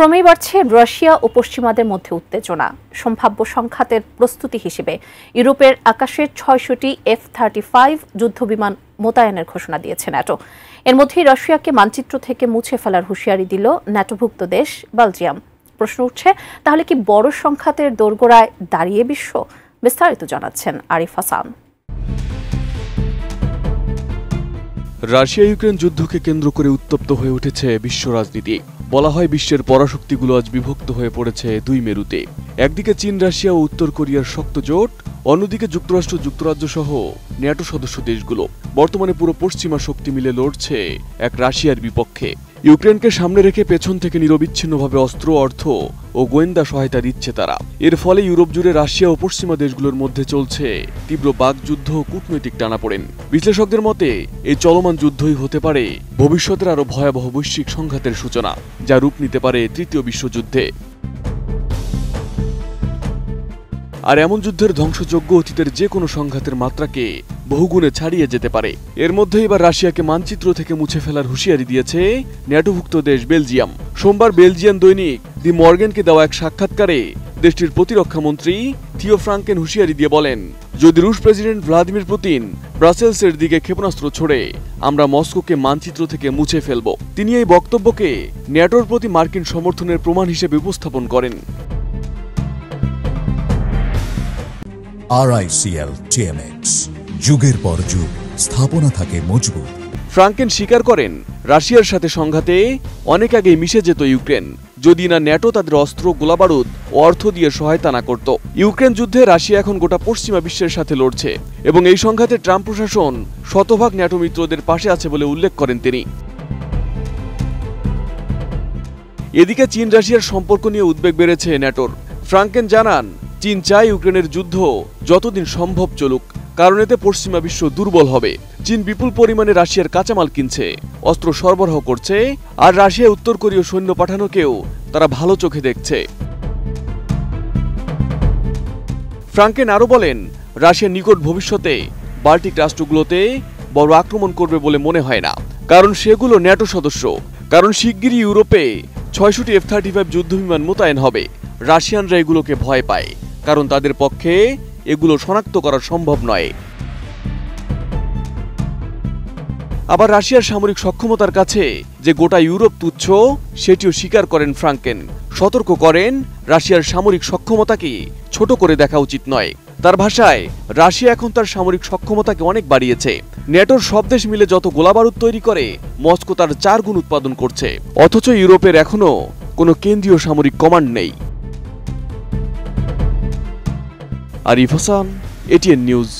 ক্রমেই বাড়ছে রাশিয়া ও পশ্চিমাদের মধ্যে উত্তেজনা। সম্ভাব্য সংঘাতের প্রস্তুতি হিসেবে ইউরোপের আকাশে ৬০০টি F-35 যুদ্ধবিমান মোতায়েনের ঘোষণা দিয়েছে ন্যাটো। এর মধ্যেই রাশিয়াকে মানচিত্র থেকে মুছে ফেলার হুঁশিয়ারি দিল ন্যাটোভুক্ত দেশ বেলজিয়াম। প্রশ্ন উঠছে, তাহলে কি বড় সংঘাতের দোরগোড়ায় দাঁড়িয়ে বিশ্ব? বিস্তারিত জানাচ্ছেন আরিফ হাসান। রাশিয়া ইউক্রেন যুদ্ধকে কেন্দ্র করে উত্তপ্ত হয়ে উঠেছে বিশ্ব রাজনীতি। বলা হয় বিশ্বের পরাশক্তিগুলো আজ বিভক্ত হয়ে পড়েছে দুই মেরুতে। একদিকে চীন, রাশিয়া ও উত্তর কোরিয়ার শক্ত জোট, অন্যদিকে যুক্তরাষ্ট্র, যুক্তরাজ্য সহ ন্যাটো সদস্য দেশগুলো। বর্তমানে পুরো পশ্চিমা শক্তি মিলে লড়ছে এক রাশিয়ার বিপক্ষে। ইউক্রেনকে সামনে রেখে পেছন থেকে নিরবিচ্ছিন্নভাবে অস্ত্র, অর্থ ও গোয়েন্দা সহায়তা দিচ্ছে তারা। এর ফলে ইউরোপ জুড়ে রাশিয়া ও পশ্চিমা দেশগুলোর মধ্যে চলছে তীব্র বাকযুদ্ধ ও কূটনৈতিক টানাপোড়েন। বিশ্লেষকদের মতে এই চলমান যুদ্ধই হতে পারে ভবিষ্যতের আরো ভয়াবহ বৈশ্বিক সংঘাতের সূচনা, যা রূপ নিতে পারে তৃতীয় বিশ্বযুদ্ধে। আর এমন যুদ্ধের ধ্বংসযজ্ঞ অতীতের যে কোনো সংঘাতের মাত্রাকে বহুগুণে ছাড়িয়ে যেতে পারে। এর মধ্যে এবার রাশিয়াকে মানচিত্র থেকে মুছে ফেলার হুঁশিয়ারি দিয়েছে ন্যাটোভুক্ত দেশ বেলজিয়াম। সোমবার বেলজিয়ান দৈনিক দি মর্গেনকে দেওয়া এক সাক্ষাৎকারে দেশটির প্রতিরক্ষামন্ত্রী থিও ফ্রাঙ্কেন হুঁশিয়ারি দিয়ে বলেন, যদি রুশ প্রেসিডেন্ট ভ্লাদিমির পুতিন ব্রাসেলসের দিকে ক্ষেপণাস্ত্র ছোড়ে, আমরা মস্কোকে মানচিত্র থেকে মুছে ফেলব। তিনি এই বক্তব্যকে ন্যাটোর প্রতি মার্কিন সমর্থনের প্রমাণ হিসেবে উপস্থাপন করেন। RICL TMX, যুগের পর যুগ স্থাপনা থাকে মজবুত। ফ্রাঙ্কেন স্বীকার করেন, রাশিয়ার সাথে সংঘাতে অনেক আগেই মিশে যেত ইউক্রেন, যদি না ন্যাটো তাদের অস্ত্র, গোলাবারুদ ও অর্থ দিয়ে সহায়তা না করত। ইউক্রেন যুদ্ধে রাশিয়া এখন গোটা পশ্চিমা বিশ্বের সাথে লড়ছে এবং এই সংঘাতে ট্রাম্প প্রশাসন শতভাগ ন্যাটো মিত্রদের পাশে আছে বলে উল্লেখ করেন তিনি। এদিকে চীন রাশিয়ার সম্পর্ক নিয়ে উদ্বেগ বেড়েছে ন্যাটোর। ফ্রাঙ্কেন জানান, চীন চায় ইউক্রেনের যুদ্ধ যতদিন সম্ভব চলুক, কারণ এতে পশ্চিমা বিশ্ব দুর্বল হবে। চীন বিপুল পরিমাণে রাশিয়ার কাঁচামাল কিনছে, অস্ত্র সরবরাহ করছে, আর রাশিয়া উত্তর কোরীয় সৈন্য পাঠানোকেও তারা ভালো চোখে দেখছে। ফ্রাঙ্কেন আরও বলেন, রাশিয়া নিকট ভবিষ্যতে বাল্টিক রাষ্ট্রগুলোতে বড় আক্রমণ করবে বলে মনে হয় না, কারণ সেগুলো ন্যাটো সদস্য। কারণ শিগগিরই ইউরোপে ৬০০টি F-35 যুদ্ধবিমান মোতায়েন হবে। রাশিয়ানরা এগুলোকে ভয় পায়, কারণ তাদের পক্ষে এগুলো শনাক্ত করা সম্ভব নয়। আবার রাশিয়ার সামরিক সক্ষমতার কাছে যে গোটা ইউরোপ তুচ্ছ, সেটিও স্বীকার করেন ফ্রাঙ্কেন। সতর্ক করেন, রাশিয়ার সামরিক সক্ষমতাকে ছোট করে দেখা উচিত নয়। তার ভাষায়, রাশিয়া এখন তার সামরিক সক্ষমতাকে অনেক বাড়িয়েছে। ন্যাটোর সব দেশ মিলে যত গোলাবারুদ তৈরি করে, মস্কো তার 4 গুণ উৎপাদন করছে। অথচ ইউরোপের এখনো কোনো কেন্দ্রীয় সামরিক কমান্ড নেই। Arif Hasan, ATN news.